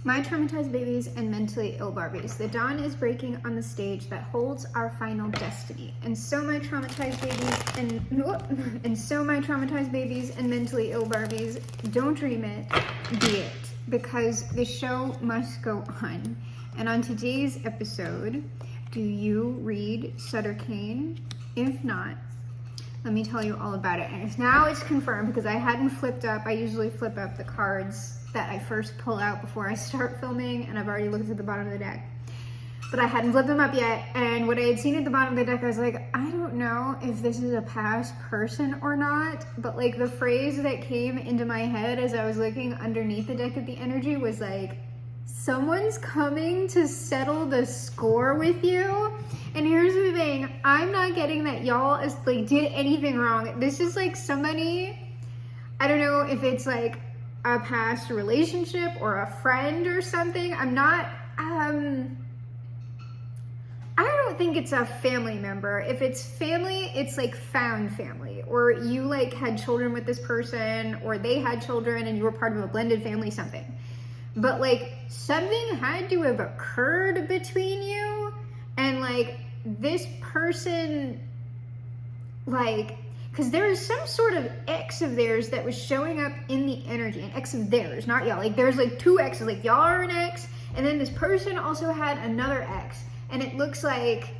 My traumatized babies and mentally ill Barbies. The dawn is breaking on the stage that holds our final destiny. And so my traumatized babies and mentally ill Barbies, don't dream it, be it. Because the show must go on. And on today's episode, do you read Sutter Kane? If not, let me tell you all about it. And now it's confirmed because I hadn't flipped up. I usually flip up the cards that I first pull out before I start filming, and I've already looked at the bottom of the deck. But I hadn't flipped them up yet, and what I had seen at the bottom of the deck, I was like, I don't know if this is a past person or not, but like the phrase that came into my head as I was looking underneath the deck of the energy was like, someone's coming to settle the score with you. And here's the thing, I'm not getting that y'all did anything wrong. This is like somebody, I don't know if it's like a past relationship or a friend or something. I'm not, I don't think it's a family member. If it's family, it's like found family, or you like had children with this person, or they had children and you were part of a blended family, something. But like something had to have occurred between you, and like this person, like, because there is some sort of ex of theirs that was showing up in the energy, an ex of theirs, not y'all. Like there's like two exes, like y'all are an ex, and then this person also had another ex, and it looks like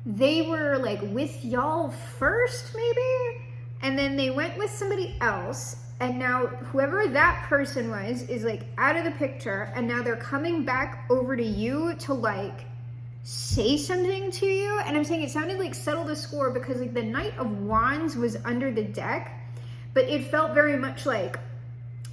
they were like with y'all first maybe, and then they went with somebody else, and now whoever that person was is like out of the picture, and now they're coming back over to you to like say something to you. And I'm saying it sounded like settle the score because like the Knight of Wands was under the deck, but it felt very much like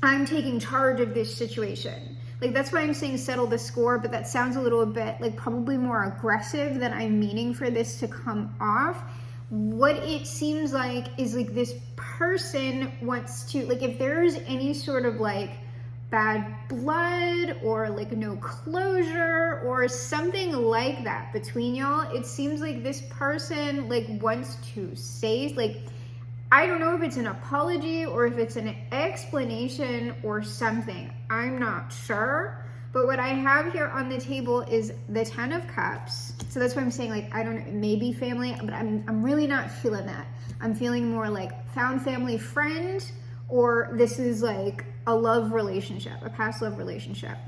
I'm taking charge of this situation. Like that's why I'm saying settle the score, but that sounds a little bit like probably more aggressive than I'm meaning for this to come off. What it seems like is like this person wants to, like if there's any sort of like bad blood or like no closure or something like that between y'all, it seems like this person like wants to say, like, I don't know if it's an apology or if it's an explanation or something, I'm not sure. But what I have here on the table is the 10 of Cups. So that's why I'm saying, like, I don't know, maybe family, but I'm really not feeling that. I'm feeling more like found family friend, or this is like a love relationship, a past love relationship.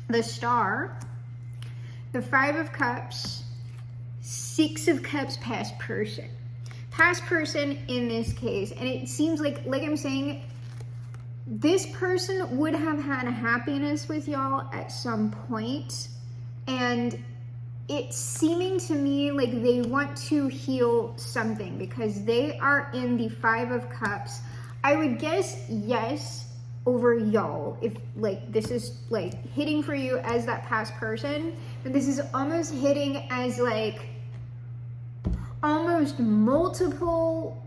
The Star, the 5 of Cups, 6 of Cups, past person. Past person in this case, and it seems like I'm saying, this person would have had a happiness with y'all at some point, and it's seeming to me like they want to heal something because they are in the 5 of Cups. I would guess yes over y'all if like this is like hitting for you as that past person, but this is almost hitting as like almost multiple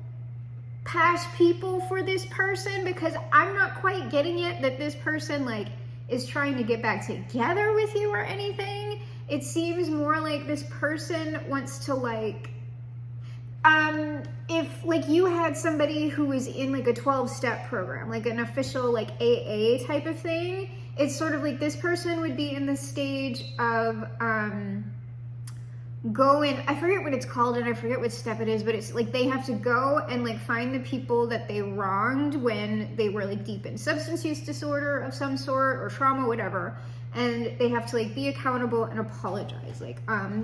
past people for this person, because I'm not quite getting it that this person like is trying to get back together with you or anything. It seems more like this person wants to like, if like you had somebody who was in like a 12-step program, like an official like AA type of thing, it's sort of like this person would be in the stage of going, I forget what it's called and I forget what step it is, but it's like they have to go and like find the people that they wronged when they were like deep in substance use disorder of some sort or trauma, whatever, and they have to like be accountable and apologize, like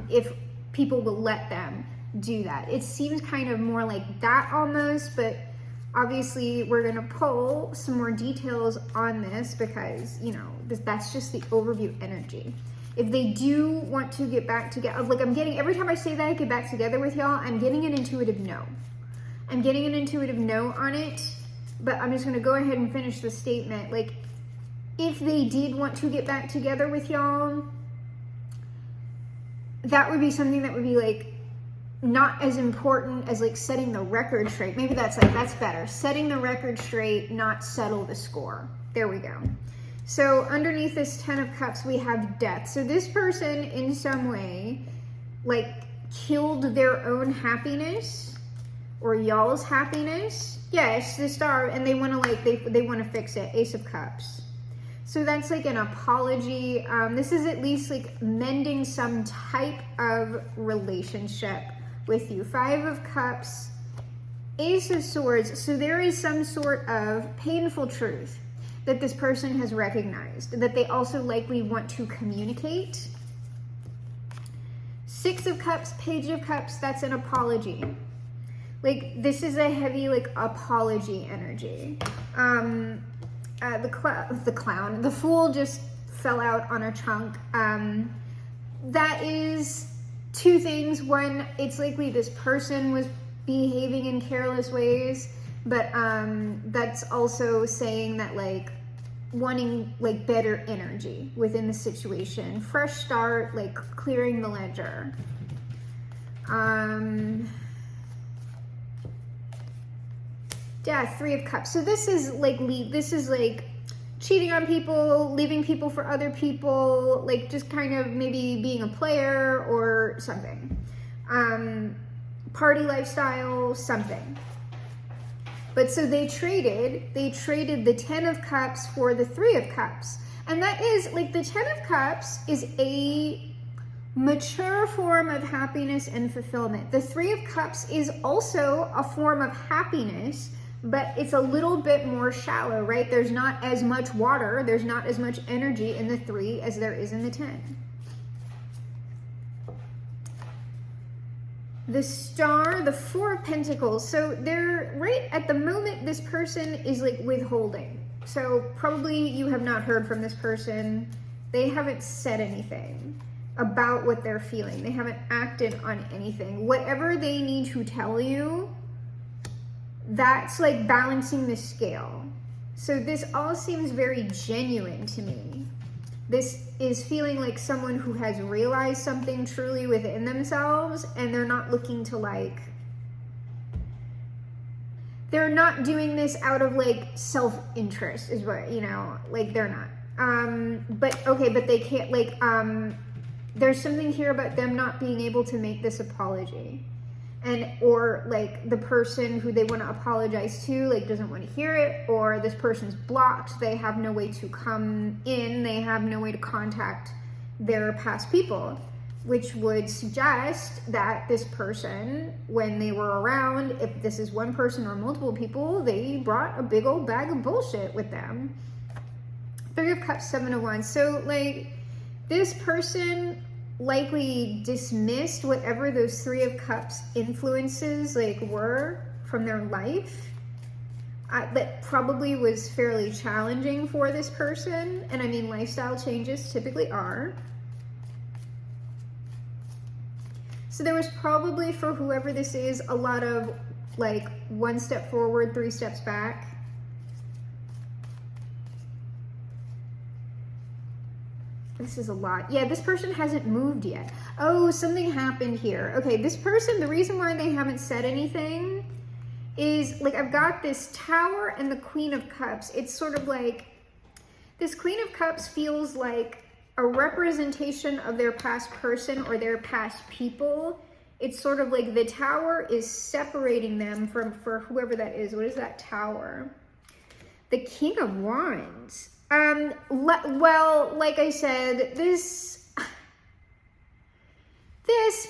if people will let them do that. It seems kind of more like that almost, but obviously we're gonna pull some more details on this because, you know, that's just the overview energy. If they do want to get back together, like I'm getting, every time I say that I get back together with y'all, I'm getting an intuitive no. I'm getting an intuitive no on it, but I'm just gonna go ahead and finish the statement. Like, if they did want to get back together with y'all, that would be something that would be like, not as important as like setting the record straight. Maybe that's better. Setting the record straight, not settle the score. There we go. So underneath this 10 of Cups, we have death. So this person in some way like killed their own happiness or y'all's happiness. Yes, the Star, and they want to like, they want to fix it. Ace of Cups. So that's like an apology. This is at least like mending some type of relationship with you. 5 of Cups, Ace of Swords. So there is some sort of painful truth that this person has recognized, that they also likely want to communicate. 6 of Cups, Page of Cups, that's an apology. Like, this is a heavy, like, apology energy. The Fool just fell out on a chunk. That is 2 things. One, it's likely this person was behaving in careless ways, but that's also saying that, like, wanting, like, better energy within the situation. Fresh start, like, clearing the ledger. Yeah, 3 of Cups. So this is like cheating on people, leaving people for other people, like just kind of maybe being a player or something. Party lifestyle, something. But so they traded the 10 of Cups for the 3 of Cups. And that is, like, the 10 of Cups is a mature form of happiness and fulfillment. The 3 of Cups is also a form of happiness, but it's a little bit more shallow, right? There's not as much water, there's not as much energy in the 3 as there is in the 10. The Star, the 4 of Pentacles. So they're, right at the moment, this person is like withholding. So probably you have not heard from this person. They haven't said anything about what they're feeling. They haven't acted on anything. Whatever they need to tell you, that's like balancing the scale. So this all seems very genuine to me. This is feeling like someone who has realized something truly within themselves, and they're not looking to, like, they're not doing this out of like self-interest is what, you know, like they're not. But they can't, like, there's something here about them not being able to make this apology. And, or like the person who they want to apologize to, like, doesn't want to hear it, or this person's blocked, they have no way to come in, they have no way to contact their past people, which would suggest that this person, when they were around, if this is one person or multiple people, they brought a big old bag of bullshit with them. 3 of Cups, 7 of Wands. So, like, this person likely dismissed whatever those 3 of Cups influences, like, were from their life. That probably was fairly challenging for this person. And I mean, lifestyle changes typically are. So there was probably, for whoever this is, a lot of, like, 1 step forward, 3 steps back. This is a lot. Yeah, this person hasn't moved yet. Oh, something happened here. Okay, this person, the reason why they haven't said anything is, like, I've got this Tower and the Queen of Cups. It's sort of like, this Queen of Cups feels like a representation of their past person or their past people. It's sort of like the Tower is separating them from, for whoever that is. What is that Tower? The King of Wands. Well, like I said, this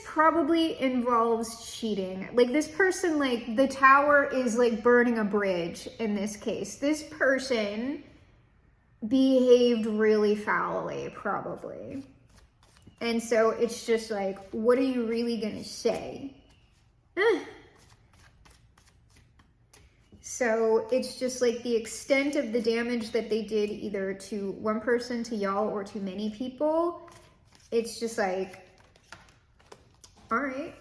probably involves cheating. Like, this person, like, the Tower is like burning a bridge in this case. This person behaved really foully, probably. And so it's just like, what are you really gonna say? So it's just like the extent of the damage that they did either to one person, to y'all, or to many people. It's just like, all right.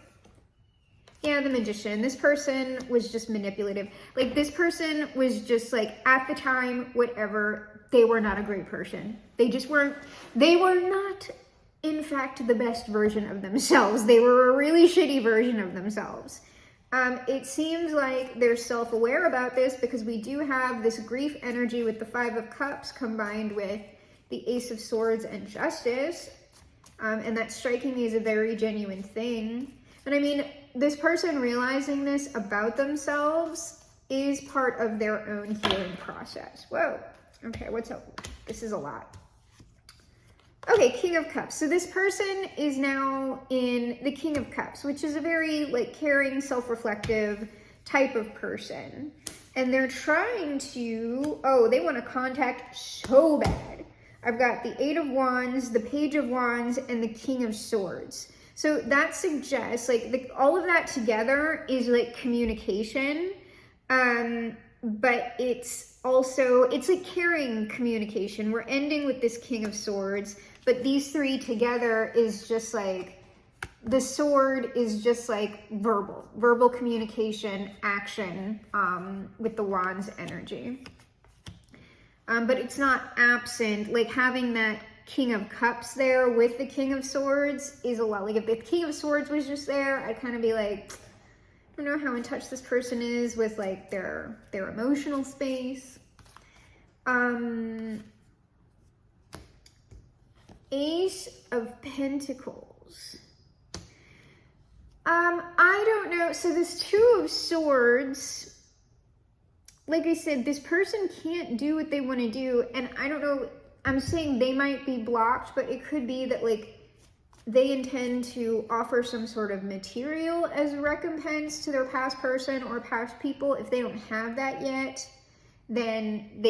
Yeah, the Magician. This person was just manipulative. Like, this person was just like, at the time, whatever, they were not a great person. They just weren't, they were not, in fact, the best version of themselves. They were a really shitty version of themselves. It seems like they're self-aware about this, because we do have this grief energy with the 5 of Cups combined with the Ace of Swords and Justice. And that's striking me as a very genuine thing. And I mean, this person realizing this about themselves is part of their own healing process. Whoa. Okay, what's up? This is a lot. Okay, King of Cups. So this person is now in the King of Cups, which is a very like caring, self-reflective type of person. And they're trying to, oh, they want to contact so bad. I've got the Eight of Wands, the Page of Wands, and the King of Swords. So that suggests like all of that together is like communication. But it's also, it's like caring communication. We're ending with this King of Swords, but these three together is just like, the sword is just like verbal communication, action, with the Wands energy. But it's not absent, like having that King of Cups there with the King of Swords is a lot. Like if the King of Swords was just there, I'd kind of be like, I don't know how in touch this person is with like their emotional space. Ace of Pentacles. I don't know. So this Two of Swords, like I said, this person can't do what they want to do. And I don't know, I'm saying they might be blocked, but it could be that like they intend to offer some sort of material as a recompense to their past person or past people. If they don't have that yet, then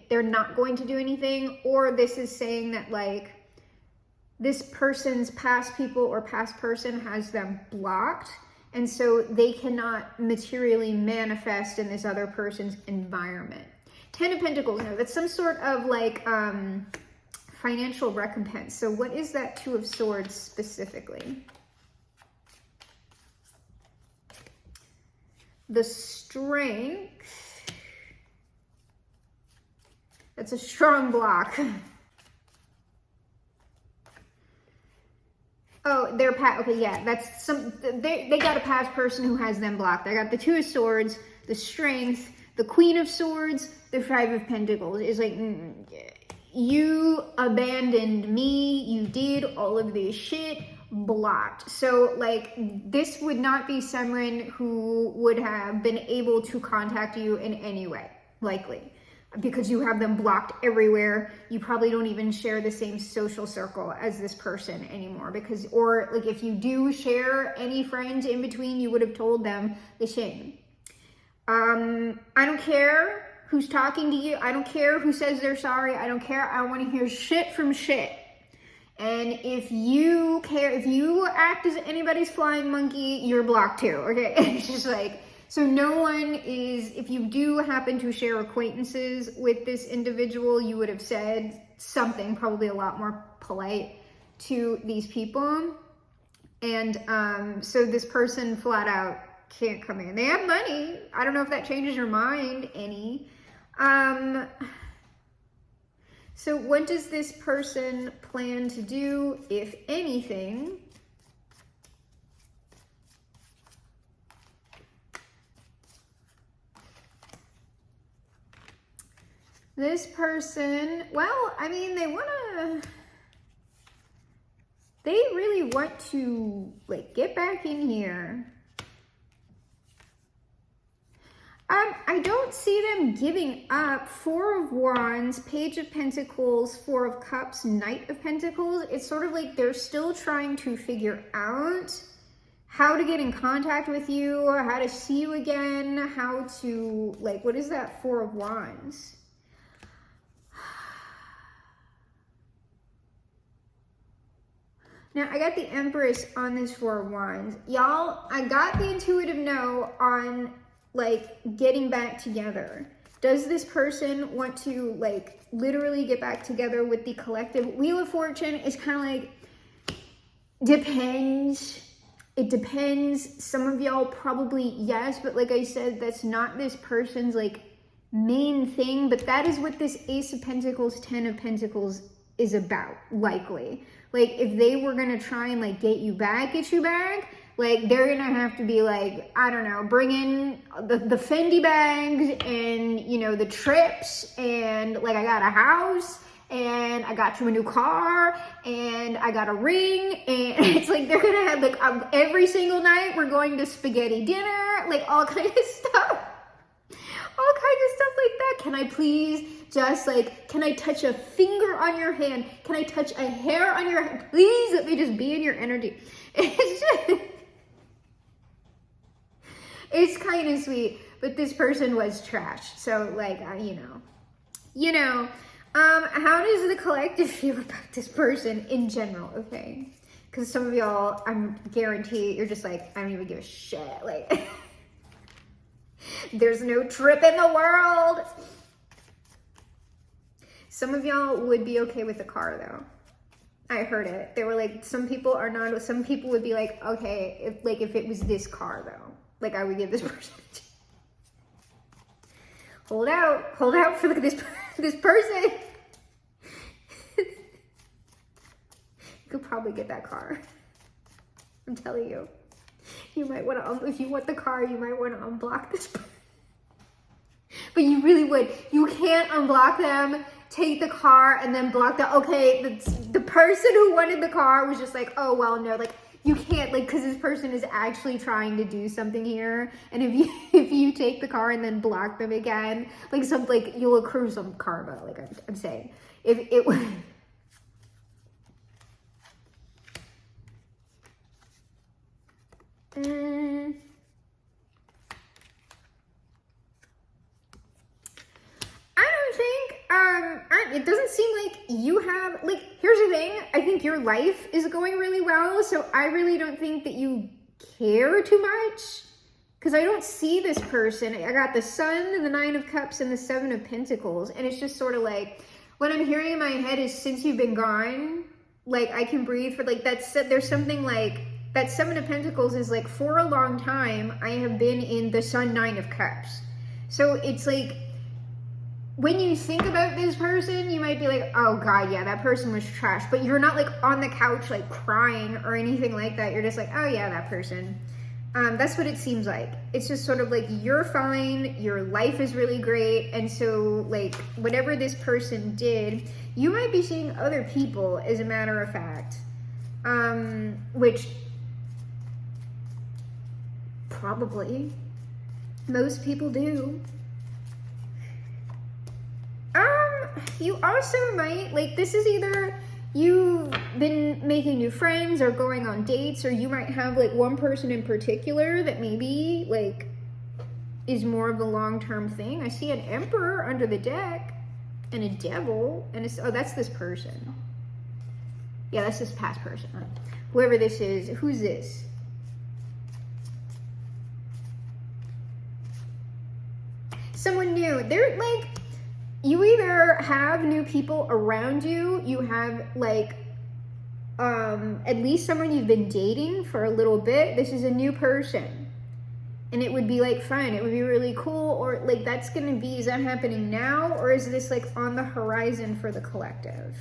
they're not going to do anything. Or this is saying that like this person's past people or past person has them blocked, and so they cannot materially manifest in this other person's environment. Ten of Pentacles, no, that's some sort of like financial recompense. So what is that Two of Swords specifically? The Strength. That's a strong block. Oh, they're okay, yeah, that's they got a past person who has them blocked. I got the Two of Swords, the Strength, the Queen of Swords, the Five of Pentacles. Is like, you abandoned me, you did all of this shit, blocked. So like this would not be someone who would have been able to contact you in any way, likely, because you have them blocked everywhere. You probably don't even share the same social circle as this person anymore, because, or like if you do share any friends in between, you would have told them the same. I don't care who's talking to you. I don't care who says they're sorry. I don't care. I want to hear shit from shit. And if you care, if you act as anybody's flying monkey, you're blocked too, okay? It's just like, so no one is, if you do happen to share acquaintances with this individual, you would have said something probably a lot more polite to these people. And so this person flat out can't come in. They have money. I don't know if that changes your mind any. So what does this person plan to do, if anything? This person, well, I mean, they really want to like get back in here. I don't see them giving up. Four of Wands, Page of Pentacles, Four of Cups, Knight of Pentacles. It's sort of like they're still trying to figure out how to get in contact with you, how to see you again, how to, like, what is that Four of Wands? Now, I got the Empress on this Four of Wands. Y'all, I got the intuitive no on like getting back together. Does this person want to like literally get back together with the collective? Wheel of Fortune is kind of like, depends. It depends. Some of y'all probably yes, but like I said, that's not this person's like main thing, but that is what this Ace of Pentacles, Ten of Pentacles is about, likely. Like if they were gonna try and like get you back, like they're gonna have to be like, I don't know, bring in the Fendi bags and, you know, the trips, and like I got a house and I got you a new car and I got a ring, and it's like they're gonna have like every single night we're going to spaghetti dinner, like all kind of stuff. all kinds of stuff like that. Can I please just like, can I touch a finger on your hand? Can I touch a hair on your hand? Please let me just be in your energy. It's just, it's kind of sweet, but this person was trash. So like, how does the collective feel about this person in general? Okay. Because some of y'all, I'm guarantee you're just like, I don't even give a shit. Like, there's no trip in the world. Some of y'all would be okay with the car though. I heard it. They were like, some people are not, some people would be like, okay, if it was this car though, like I would give this person a chance. Hold out for this person. You could probably get that car. I'm telling you. You might want to, if you want the car, you might want to unblock this person. But you really would. You can't unblock them, take the car, and then block the, okay, the person who wanted the car was just like, oh, well, no, like, you can't, like, because this person is actually trying to do something here. And if you take the car and then block them again, like, you'll accrue some karma, like I'm saying. If it was... It doesn't seem like you have, like, here's the thing. I think your life is going really well. So I really don't think that you care too much. Because I don't see this person. I got the Sun and the 9 of Cups and the 7 of Pentacles. And it's just sort of like, what I'm hearing in my head is since you've been gone, like, I can breathe for, like, there's something like, that 7 of Pentacles is like, for a long time, I have been in the Sun 9 of Cups. So it's like, when you think about this person, you might be like, oh God, yeah, that person was trash. But you're not like on the couch, like crying or anything like that. You're just like, oh yeah, that person. That's what it seems like. It's just sort of like, you're fine. Your life is really great. And so like, whatever this person did, you might be seeing other people, as a matter of fact, which probably most people do. You also might, like, this is either you've been making new friends or going on dates, or you might have like one person in particular that maybe like is more of a long-term thing. I see an Emperor under the deck and a Devil, and it's, oh, that's this person. Yeah, that's this past person. Whoever this is, who's this? Someone new. They're like, you either have new people around you, you have like at least someone you've been dating for a little bit. This is a new person. And it would be like fun, it would be really cool, or like that's gonna be, is that happening now, or is this like on the horizon for the collective?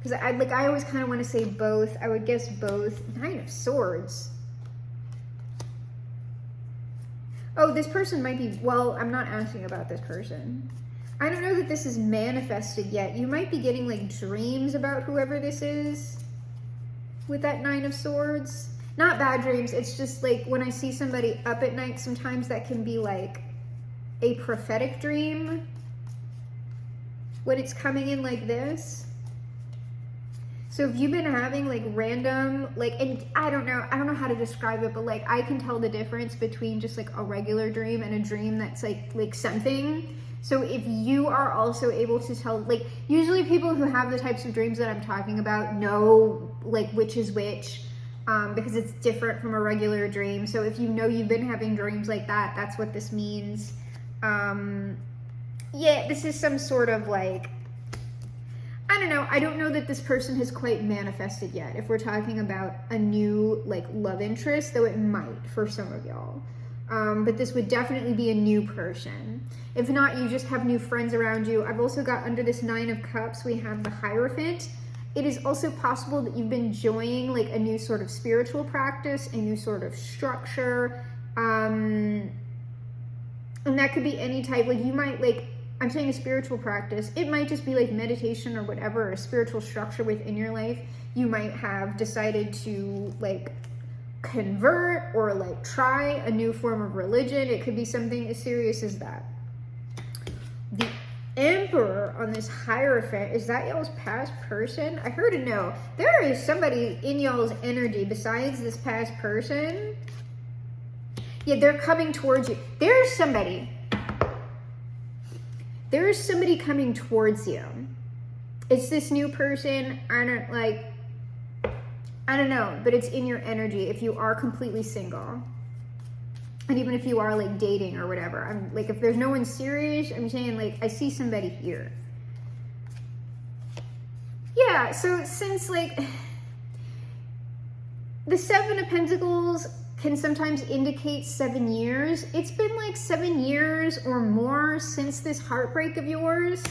Because I always kind of want to say both. I would guess both. 9 of Swords. Oh, this person might be, well, I'm not asking about this person. I don't know that this is manifested yet. You might be getting like dreams about whoever this is with that 9 of Swords. Not bad dreams. It's just like when I see somebody up at night, sometimes that can be like a prophetic dream when it's coming in like this. So if you've been having like random, like, and I don't know how to describe it, but like I can tell the difference between just like a regular dream and a dream that's like something. So if you are also able to tell, like usually people who have the types of dreams that I'm talking about know like which is which, because it's different from a regular dream. So if you know you've been having dreams like that, that's what this means. Yeah, this is some sort of like, I don't know. I don't know that this person has quite manifested yet. If we're talking about a new like love interest, though it might for some of y'all. But this would definitely be a new person. If not, you just have new friends around you. I've also got under this 9 of Cups, we have the Hierophant. It is also possible that you've been enjoying like a new sort of spiritual practice, a new sort of structure. And that could be any type, like you might like, I'm saying a spiritual practice. It might just be like meditation or whatever, a spiritual structure within your life. You might have decided to like convert or like try a new form of religion. It could be something as serious as that. The Emperor on this Hierophant, is that y'all's past person? I heard a no. There is somebody in y'all's energy besides this past person. Yeah, they're coming towards you. There's somebody coming towards you. It's this new person. I don't know, but it's in your energy if you are completely single. And even if you are like dating or whatever, I'm like, if there's no one serious, I'm saying like, I see somebody here. Yeah, so since like the Seven of Pentacles can sometimes indicate 7 years, it's been like 7 years or more since this heartbreak of yours.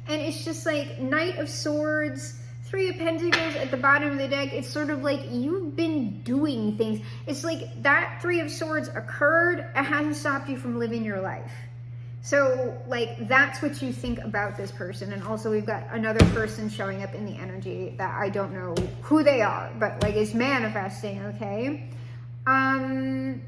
And it's just like Knight of Swords, Three of Pentacles at the bottom of the deck. It's sort of like you've been doing things. It's like that Three of Swords occurred. It hasn't stopped you from living your life. So like that's what you think about this person. And also we've got another person showing up in the energy that I don't know who they are, but like it's manifesting, okay? I'm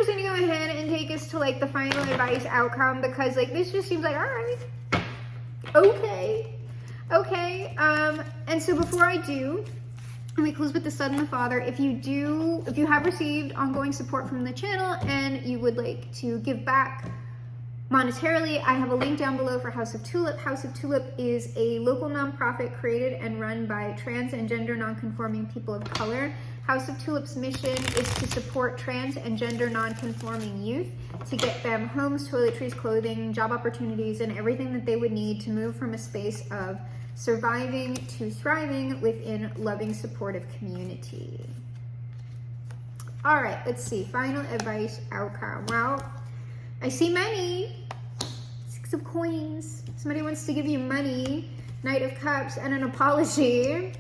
just gonna go ahead and take us to like the final advice outcome, because like this just seems like, all right, okay. And so before I do, let me close with the Son and the Father. If you have received ongoing support from the channel and you would like to give back monetarily, I have a link down below for House of Tulip. House of Tulip is a local nonprofit created and run by trans and gender nonconforming people of color. House of Tulip's mission is to support trans and gender nonconforming youth to get them homes, toiletries, clothing, job opportunities, and everything that they would need to move from a space of surviving to thriving within loving, supportive community. All right, let's see. Final advice outcome. Well, I see money. 6 of Coins. Somebody wants to give you money. Knight of Cups and an apology.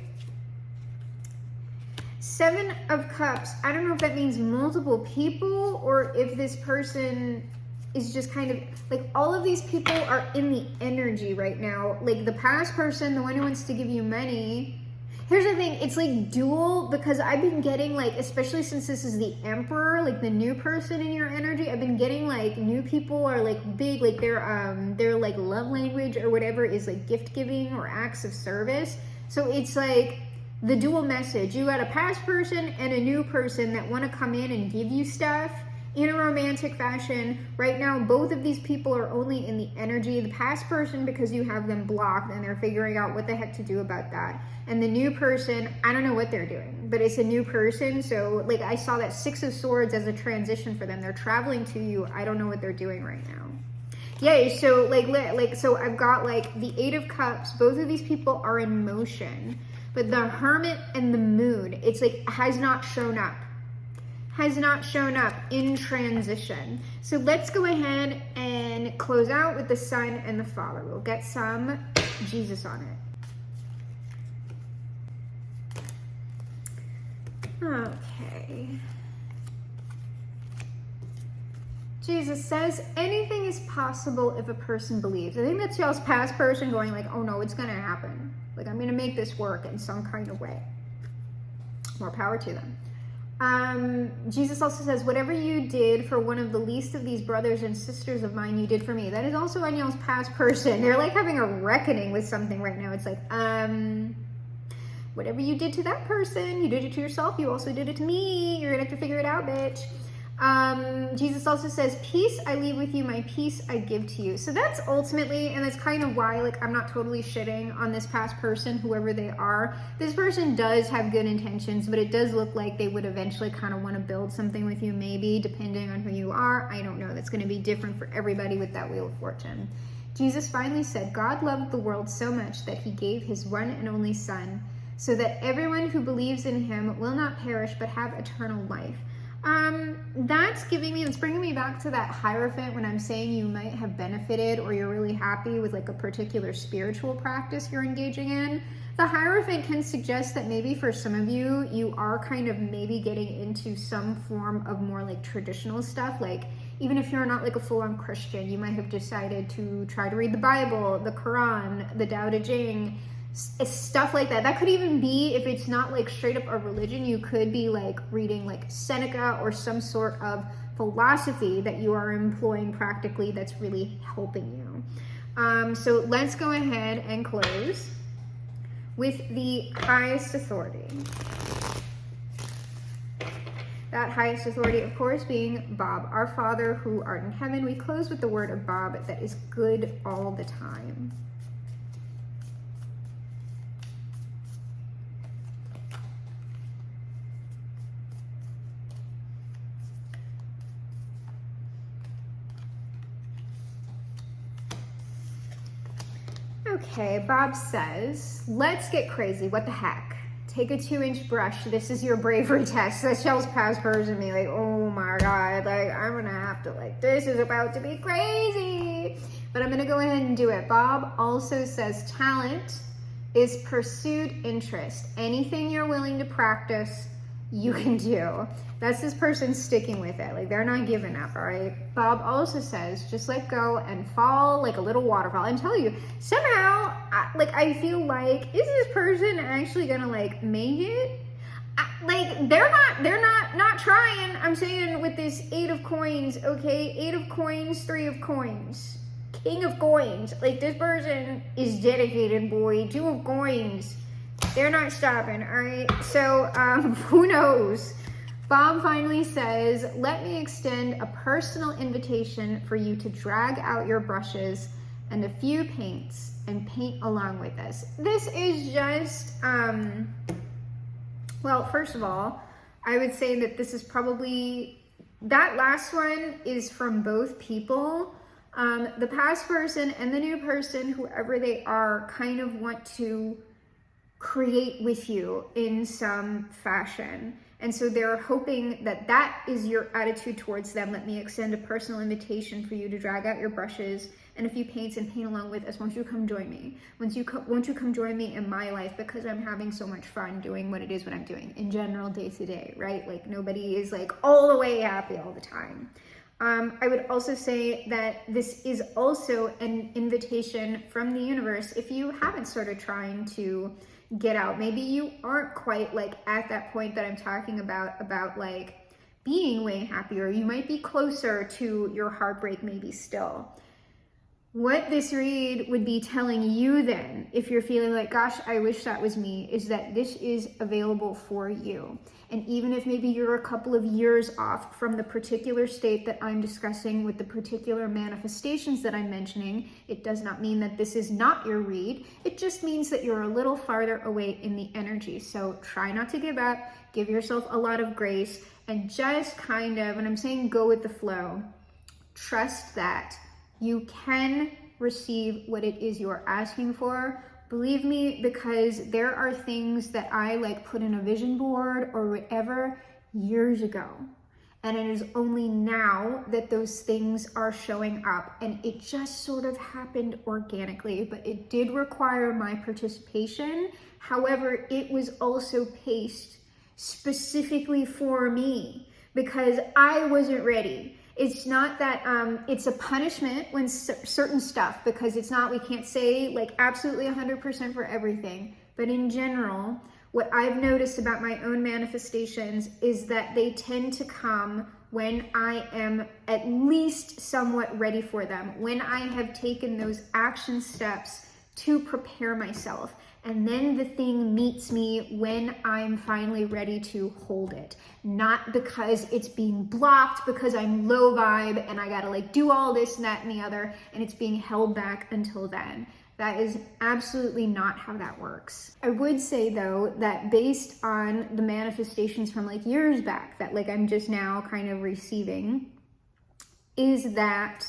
7 of Cups. I don't know if that means multiple people or if this person is just kind of like, all of these people are in the energy right now. Like the past person, the one who wants to give you money. Here's the thing, it's like dual, because I've been getting like, especially since this is the Emperor, like the new person in your energy, I've been getting like new people are like big, like their like love language or whatever is like gift giving or acts of service. So it's like the dual message. You got a past person and a new person that want to come in and give you stuff in a romantic fashion. Right now, both of these people are only in the energy. The past person, because you have them blocked and they're figuring out what the heck to do about that. And the new person, I don't know what they're doing, but it's a new person. So like I saw that 6 of Swords as a transition for them. They're traveling to you. I don't know what they're doing right now. Yay, so so I've got like the 8 of Cups. Both of these people are in motion, but the Hermit and the Moon, it's like has not shown up in transition. So let's go ahead and close out with the Son and the Father. We'll get some Jesus on it. Okay. Jesus says, anything is possible if a person believes. I think that's y'all's past person going like, oh no, it's gonna happen. Like, I'm gonna make this work in some kind of way. More power to them. Jesus also says, whatever you did for one of the least of these brothers and sisters of mine, you did for me. That is also on y'all's past person. They're like having a reckoning with something right now. It's like, whatever you did to that person, you did it to yourself. You also did it to me. You're gonna have to figure it out, bitch. Jesus also says, peace I leave with you, my peace I give to you. So that's ultimately, and that's kind of why, like, I'm not totally shitting on this past person, whoever they are. This person does have good intentions, but it does look like they would eventually kind of want to build something with you, maybe, depending on who you are. I don't know. That's going to be different for everybody with that Wheel of Fortune. Jesus finally said, God loved the world so much that he gave his one and only Son, so that everyone who believes in him will not perish but have eternal life. That's bringing me back to that Hierophant when I'm saying you might have benefited or you're really happy with like a particular spiritual practice you're engaging in. The Hierophant can suggest that maybe for some of you, you are kind of maybe getting into some form of more like traditional stuff. Like even if you're not like a full-on Christian, you might have decided to try to read the Bible, the Quran, the Tao Te Ching, stuff like that. That could even be, if it's not like straight up a religion, you could be like reading like Seneca or some sort of philosophy that you are employing practically that's really helping you. So let's go ahead and close with the highest authority. That highest authority, of course, being Bob, our Father who art in heaven. We close with the word of Bob that is good all the time. Okay, Bob says, let's get crazy. What the heck? Take a 2-inch brush. This is your bravery test. That shell's past hers and me, like, oh my God, like, I'm gonna have to, like, this is about to be crazy. But I'm gonna go ahead and do it. Bob also says talent is pursued interest. Anything you're willing to practice, you can do. That's this person sticking with it. Like, they're not giving up, all right? Bob also says, just let go and fall like a little waterfall. I'm telling you, somehow, I feel like, is this person actually gonna, like, make it? They're not trying. I'm saying with this 8 of coins, okay? 8 of coins, 3 of coins. King of coins. Like, this person is dedicated, boy. 2 of coins. They're not stopping, all right? So, who knows? Bob finally says, let me extend a personal invitation for you to drag out your brushes and a few paints and paint along with us. This is just, well, first of all, I would say that this is probably, that last one is from both people. The past person and the new person, whoever they are, kind of want to create with you in some fashion. And so they're hoping that that is your attitude towards them. Let me extend a personal invitation for you to drag out your brushes and a few paints and paint along with us. Won't you come join me? Won't you come join me in my life, because I'm having so much fun doing what it is what I'm doing in general day to day, right? Like, nobody is like all the way happy all the time. I would also say that this is also an invitation from the universe. If you haven't started trying to get out, maybe you aren't quite like at that point that I'm talking about like being way happier. You might be closer to your heartbreak, maybe still. What this read would be telling you then, if you're feeling like, gosh, I wish that was me, is that this is available for you. And even if maybe you're a couple of years off from the particular state that I'm discussing with the particular manifestations that I'm mentioning, it does not mean that this is not your read. It just means that you're a little farther away in the energy. So try not to give up, give yourself a lot of grace, and just kind of, and I'm saying go with the flow, trust that you can receive what it is you're asking for. Believe me, because there are things that I like put in a vision board or whatever years ago. And it is only now that those things are showing up. And it just sort of happened organically, but it did require my participation. However, it was also paced specifically for me because I wasn't ready. It's not that it's a punishment when certain stuff, because it's not, we can't say like absolutely 100% for everything. But in general, what I've noticed about my own manifestations is that they tend to come when I am at least somewhat ready for them, when I have taken those action steps to prepare myself. And then the thing meets me when I'm finally ready to hold it. Not because it's being blocked, because I'm low vibe and I gotta like do all this and that and the other, and it's being held back until then. That is absolutely not how that works. I would say though, that based on the manifestations from like years back that like I'm just now kind of receiving, is that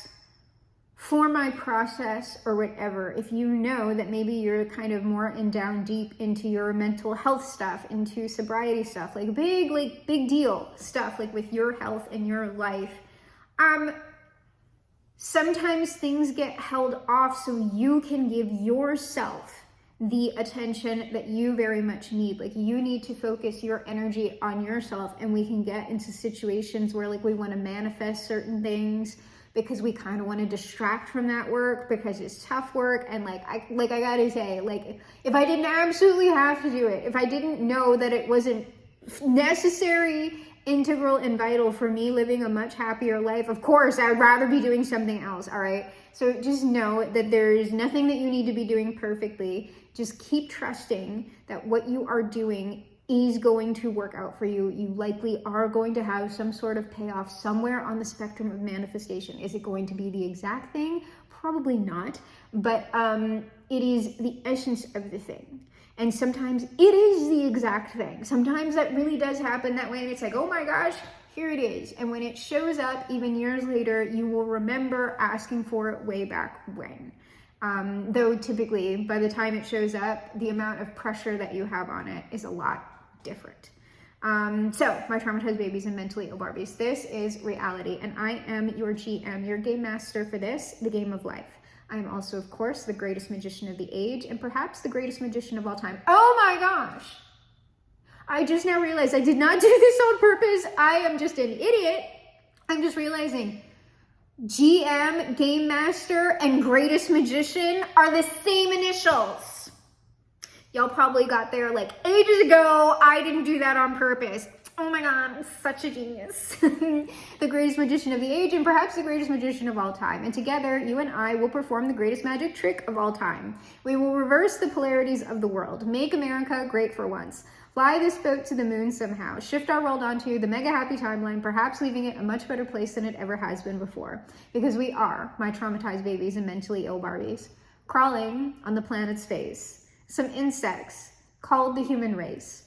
for my process or whatever, if you know that maybe you're kind of more and down deep into your mental health stuff, into sobriety stuff, like big deal stuff, like with your health and your life, sometimes things get held off so you can give yourself the attention that you very much need. Like, you need to focus your energy on yourself, and we can get into situations where like we want to manifest certain things, because we kind of want to distract from that work because it's tough work. And I gotta say, like, if I didn't absolutely have to do it, if I didn't know that it wasn't necessary, integral, and vital for me living a much happier life, of course I would rather be doing something else. All right, so just know that there's nothing that you need to be doing perfectly. Just keep trusting that what you are doing is going to work out for you. You likely are going to have some sort of payoff somewhere on the spectrum of manifestation. Is it going to be the exact thing? Probably not, but it is the essence of the thing. And sometimes it is the exact thing. Sometimes that really does happen that way, and it's like, oh my gosh, here it is. And when it shows up, even years later, you will remember asking for it way back when. Though typically, by the time it shows up, the amount of pressure that you have on it is a lot different. So, my traumatized babies and mentally ill Barbies, this is reality, and I am your GM, your game master for this, the game of life. I am also, of course, the greatest magician of the age, and perhaps the greatest magician of all time. Oh my gosh! I just now realized I did not do this on purpose. I am just an idiot. I'm just realizing GM, Game Master, and Greatest Magician are the same initials. Y'all probably got there like ages ago. I didn't do that on purpose. Oh my God, I'm such a genius. The greatest magician of the age and perhaps the greatest magician of all time. And together, you and I will perform the greatest magic trick of all time. We will reverse the polarities of the world, make America great for once, fly this boat to the moon somehow, shift our world onto the mega happy timeline, perhaps leaving it a much better place than it ever has been before. Because we are, my traumatized babies and mentally ill Barbies, crawling on the planet's face. Some insects called the human race,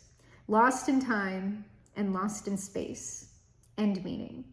lost in time and lost in space. End meaning.